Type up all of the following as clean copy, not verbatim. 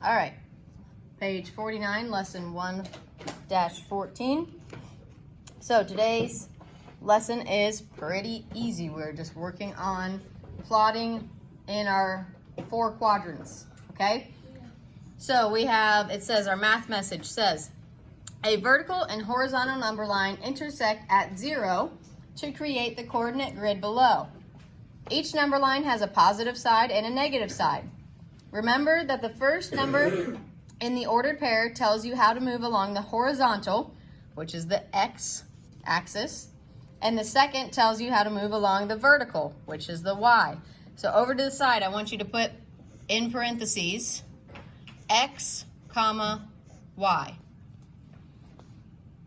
All right, page 49, lesson 1-14. So today's lesson is pretty easy. We're just working on plotting in our 4 quadrants, okay? So we have, it says, our math message says, a vertical and horizontal number line intersect at 0 to create the coordinate grid below. Each number line has a positive side and a negative side. Remember that the first number in the ordered pair tells you how to move along the horizontal, which is the x-axis, and the second tells you how to move along the vertical, which is the y. So over to the side, I want you to put in parentheses x, comma, y.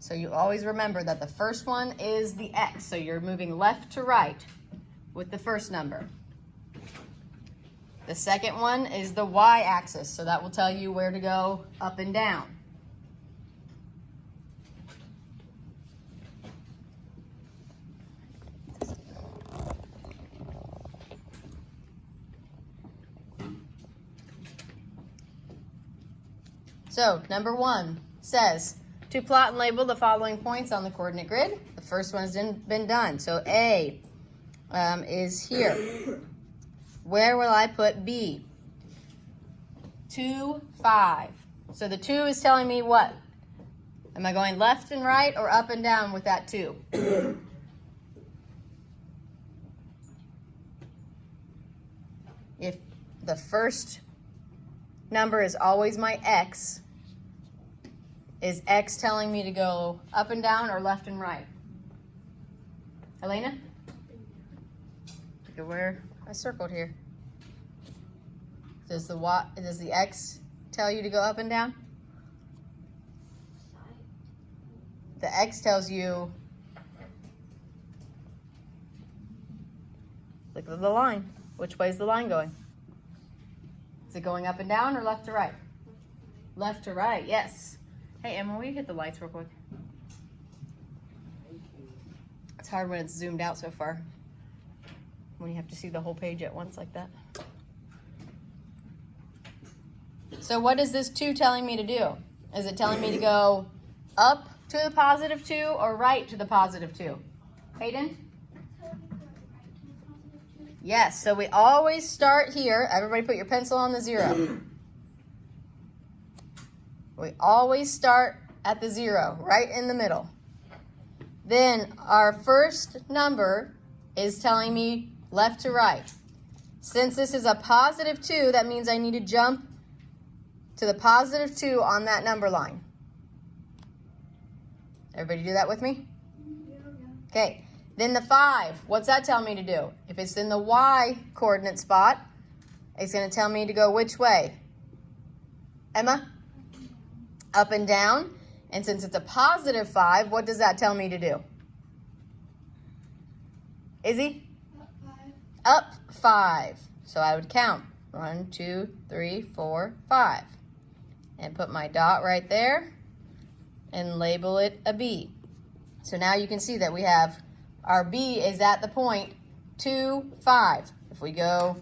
So you always remember that the first one is the x, so you're moving left to right with the first number. The second one is the y-axis, so that will tell you where to go up and down. So, number 1 says, to plot and label the following points on the coordinate grid. The first one has been done. So A is here. Where will I put B? 2, 5. So the 2 is telling me what? Am I going left and right or up and down with that 2? If the first number is always my x, is x telling me to go up and down or left and right? Elena? Look at where I circled here. Does the x tell you to go up and down? The x tells you, look at the line. Which way is the line going? Is it going up and down or left to right? Left to right, yes. Hey, Emma, will you hit the lights real quick? It's hard when it's zoomed out so far, when you have to see the whole page at once like that. So what is this 2 telling me to do? Is it telling me to go up to the positive 2 or right to the positive 2? Hayden? Yes, so we always start here. Everybody put your pencil on the 0. We always start at the 0, right in the middle. Then our first number is telling me left to right. Since this is a positive 2, that means I need to jump to the positive 2 on that number line. Everybody do that with me? Okay. Then the 5, what's that tell me to do? If it's in the y coordinate spot, it's going to tell me to go which way? Emma? Up and down. And since it's a positive 5, what does that tell me to do? Izzy? Up 5. So I would count 1, 2, 3, 4, 5. And put my dot right there and label it a B. So now you can see that we have our B is at the point 2, 5. If we go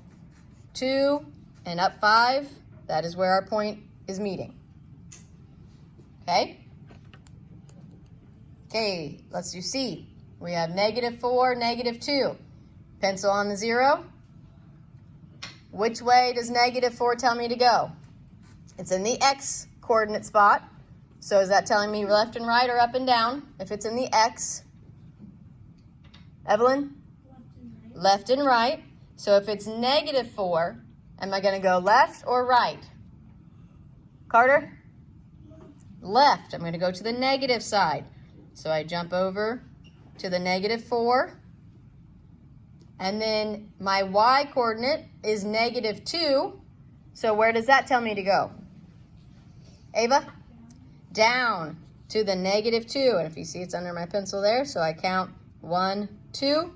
2 and up 5, that is where our point is meeting. Okay? Okay, let's do C. We have -4, -2. Pencil on the 0. Which way does -4 tell me to go? It's in the X coordinate spot. So is that telling me left and right or up and down? If it's in the X. Evelyn? Left and right. So if it's -4, am I going to go left or right? Carter? Left. I'm going to go to the negative side. So I jump over to the -4. And then my y coordinate is -2. So where does that tell me to go? Ava? Down to the -2. And if you see, it's under my pencil there. So I count 1, 2.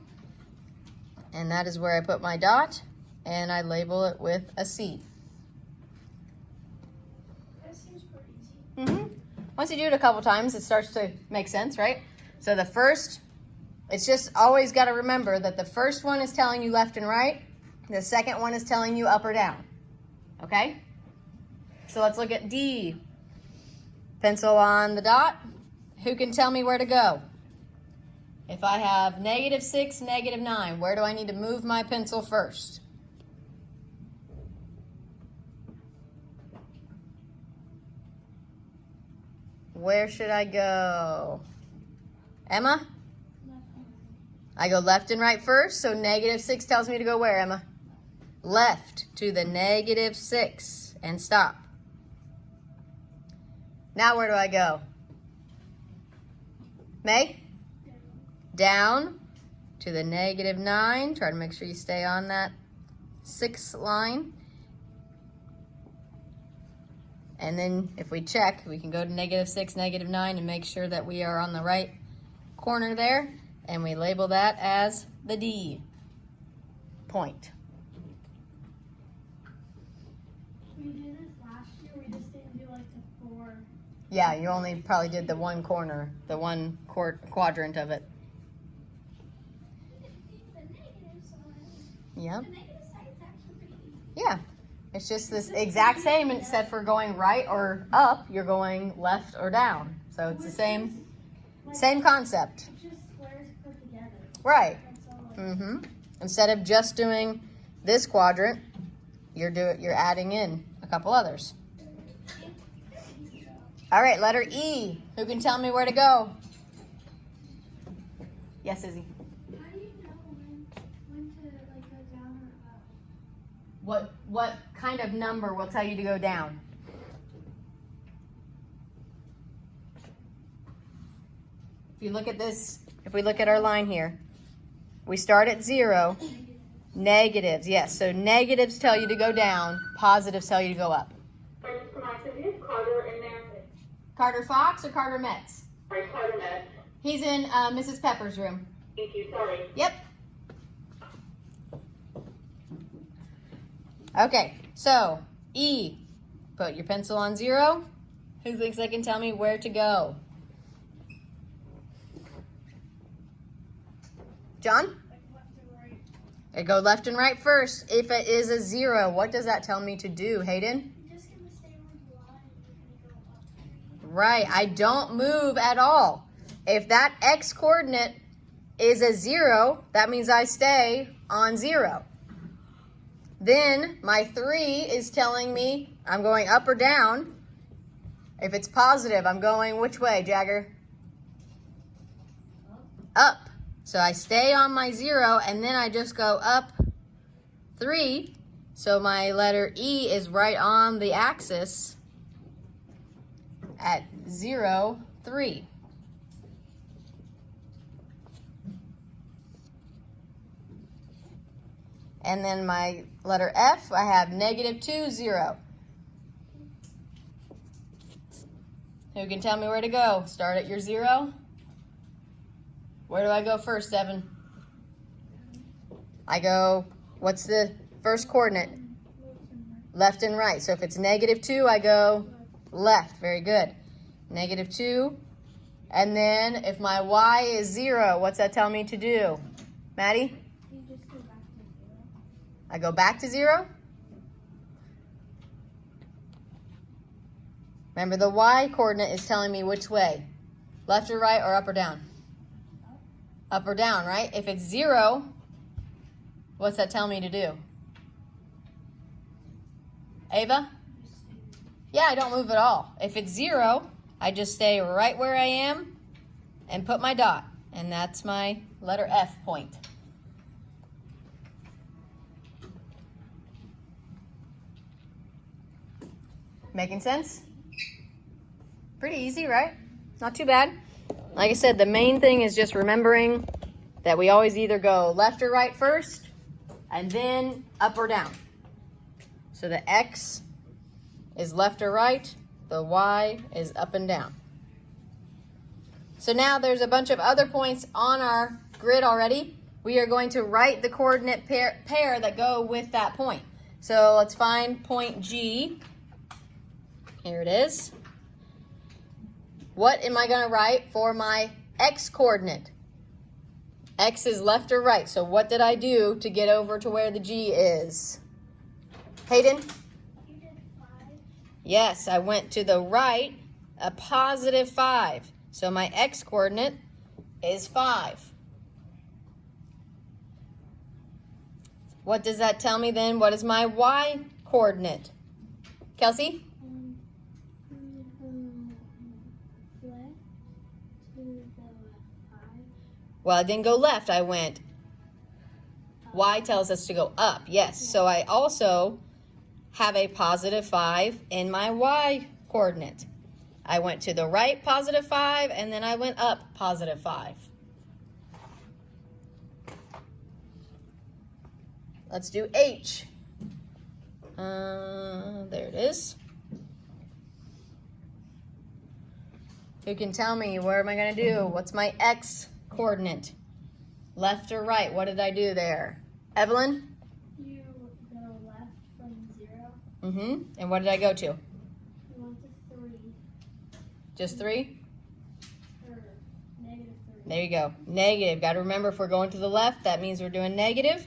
And that is where I put my dot. And I label it with a C. That seems pretty easy. Once you do it a couple times, it starts to make sense, right? So the first, it's just always got to remember that the first one is telling you left and right. The second one is telling you up or down. Okay? So let's look at D. Pencil on the dot. Who can tell me where to go? If I have -6, -9, where do I need to move my pencil first? Where should I go? Emma? I go left and right first, so -6 tells me to go where, Emma? Left to the -6 and stop. Now where do I go? May? Down to the -9. Try to make sure you stay on that 6 line. And then if we check, we can go to -6, -9 and make sure that we are on the right corner there. And we label that as the D point. We did this last year. We just didn't do like the 4. Yeah, you only probably did the one corner, the one quadrant of it. The negative side. Yep. The negative side is actually pretty easy. Yeah. It's just this exact same, except for going right or up, you're going left or down. So it's the same concept. It's just squares put together. Right. That's all. Instead of just doing this quadrant, you're adding in a couple others. All right, letter E. Who can tell me where to go? Yes, Izzy. How do you know when to like go down or up? What kind of number will tell you to go down? If you look at this, if we look at our line here, we start at 0. Negatives, yes. So negatives tell you to go down. Positives tell you to go up. Carter in there. Carter Fox or Carter Metz? Sorry, Carter Metz. He's in Mrs. Pepper's room. Thank you, sorry. Yep. Okay, so E. Put your pencil on 0. Who thinks they can tell me where to go? John? Like left and right. I go left and right first. If it is a 0, what does that tell me to do, Hayden? You're just gonna stay where you are and you're gonna go up 3. Right, I don't move at all. If that X coordinate is a 0, that means I stay on 0. Then my 3 is telling me I'm going up or down. If it's positive, I'm going which way, Jagger? Up. So I stay on my 0 and then I just go up 3. So my letter E is right on the axis at 0, 3. And then my letter F, I have -2, 0. Who can tell me where to go? Start at your 0. Where do I go first, Evan? I go, what's the first coordinate? Left and right. So if it's -2, I go left. Very good. -2. And then if my Y is 0, what's that tell me to do? Maddie? You just go back to 0. I go back to 0. Remember, the Y coordinate is telling me which way. Left or right or up or down? Up or down, right? If it's 0, what's that tell me to do? Ava? Yeah, I don't move at all. If it's 0, I just stay right where I am and put my dot. And that's my letter F point. Making sense? Pretty easy, right? Not too bad. Like I said, the main thing is just remembering that we always either go left or right first and then up or down. So the X is left or right, the Y is up and down. So now there's a bunch of other points on our grid already. We are going to write the coordinate pair that go with that point. So let's find point G. Here it is. What am I going to write for my X coordinate? X is left or right. So what did I do to get over to where the G is? Hayden? You did 5. Yes, I went to the right a positive 5. So my x-coordinate is 5. What does that tell me then? What is my y-coordinate? Kelsey? Left to the 5. Well, I didn't go left. I went. Y tells us to go up. Yes. So I also have a positive 5 in my y coordinate. I went to the right positive 5 and then I went up positive 5. Let's do H. There it is. Who can tell me, what am I going to do? What's my x coordinate? Left or right? What did I do there? Evelyn? You go left from 0. Mm-hmm. And what did I go to? You went to 3. Just 3? Or negative 3. There you go. Negative. Got to remember, if we're going to the left, that means we're doing negative.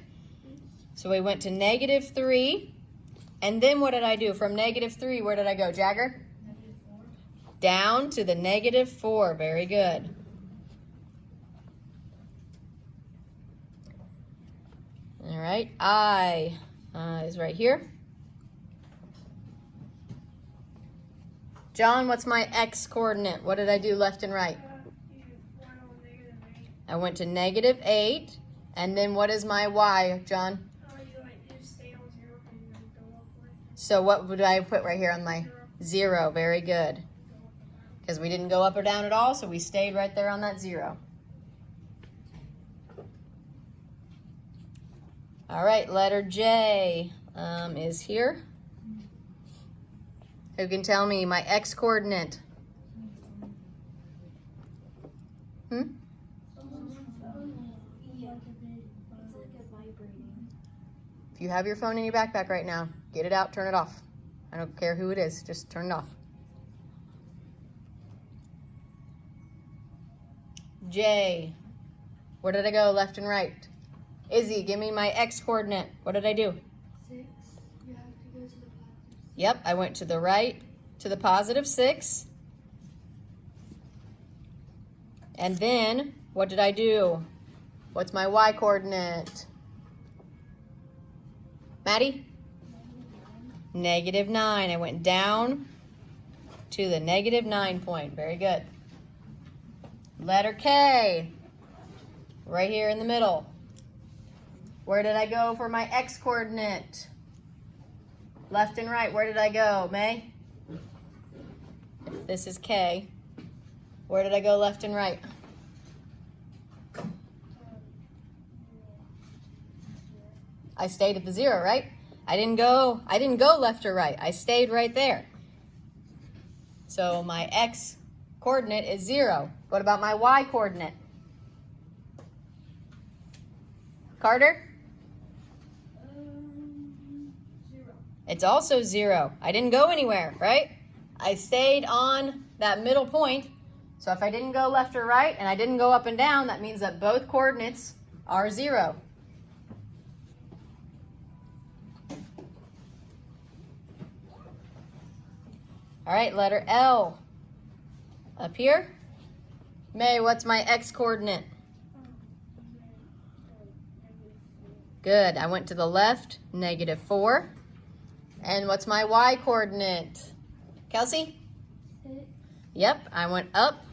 So we went to negative 3. And then what did I do? From negative 3, where did I go, Jagger? Negative 4. Down to the negative 4. Very good. All right. I is right here. John, what's my x coordinate? What did I do left and right? You went on negative 8. I went to negative 8. And then what is my y, John? You stay on 0 and then go upward. So what would I put right here on my 0? Very good. Because we didn't go up or down at all, so we stayed right there on that 0. All right, letter J is here. Who can tell me my x coordinate? Someone's phone is like a big It's like a vibrating. If you have your phone in your backpack right now, get it out, turn it off. I don't care who it is, just turn it off. J. Where did I go, left and right? Izzy, give me my x coordinate. What did I do? 6. You have to go to the positive. Yep, I went to the right to the positive 6. And then, what did I do? What's my y coordinate? Maddie? Negative 9. I went down to the negative 9 point. Very good. Letter K. Right here in the middle. Where did I go for my x coordinate? Left and right. Where did I go, May? If this is K, where did I go left and right? I stayed at the 0, right? I didn't go left or right. I stayed right there. So my x coordinate is 0. What about my y coordinate? Carter? 0. It's also 0. I didn't go anywhere, right? I stayed on that middle point. So if I didn't go left or right and I didn't go up and down, that means that both coordinates are 0. All right, letter L. Up here. May, what's my x coordinate? Good. I went to the left, negative 4. And what's my y coordinate? Kelsey? 6. Yep, I went up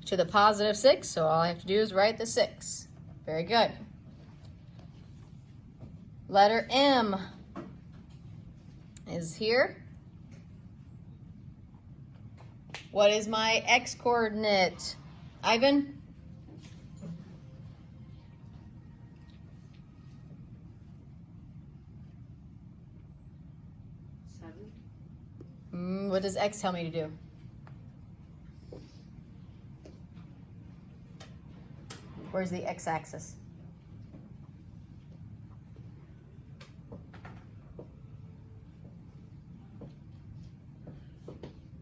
to the positive 6, so all I have to do is write the 6. Very good. Letter M is here. What is my x coordinate? Ivan? What does x tell me to do? Where's the x-axis?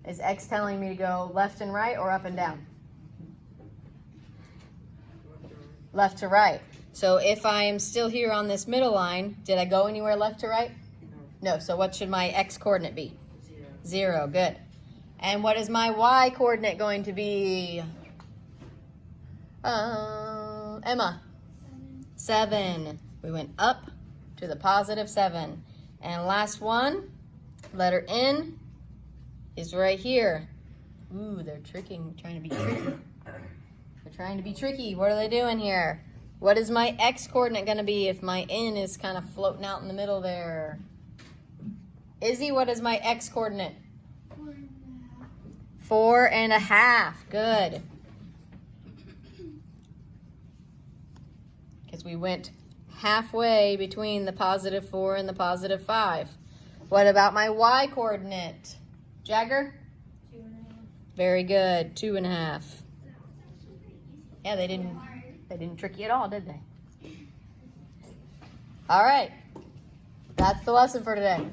Is x telling me to go left and right or up and down? Left to right. So if I am still here on this middle line, did I go anywhere left to right? No. So what should my x coordinate be? 0. 0. Good. And what is my y coordinate going to be? Emma. 7. We went up to the positive 7. And last one, letter N, is right here. Ooh, they're trying to be tricky. They're trying to be tricky. What are they doing here? What is my x coordinate going to be if my N is kind of floating out in the middle there? Izzy, what is my x coordinate? 4.5. Good. Because we went halfway between the positive 4 and the positive 5. What about my y coordinate? Jagger? 2.5. Very good. 2.5. Yeah, they didn't trick you at all, did they? All right. That's the lesson for today.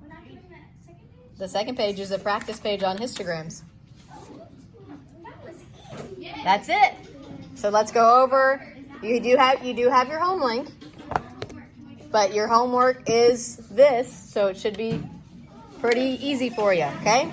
We're not doing that second page? The second page is a practice page on histograms. That was easy. That's it. So let's go over. You do have your home link, but your homework is this, so it should be pretty easy for you, okay?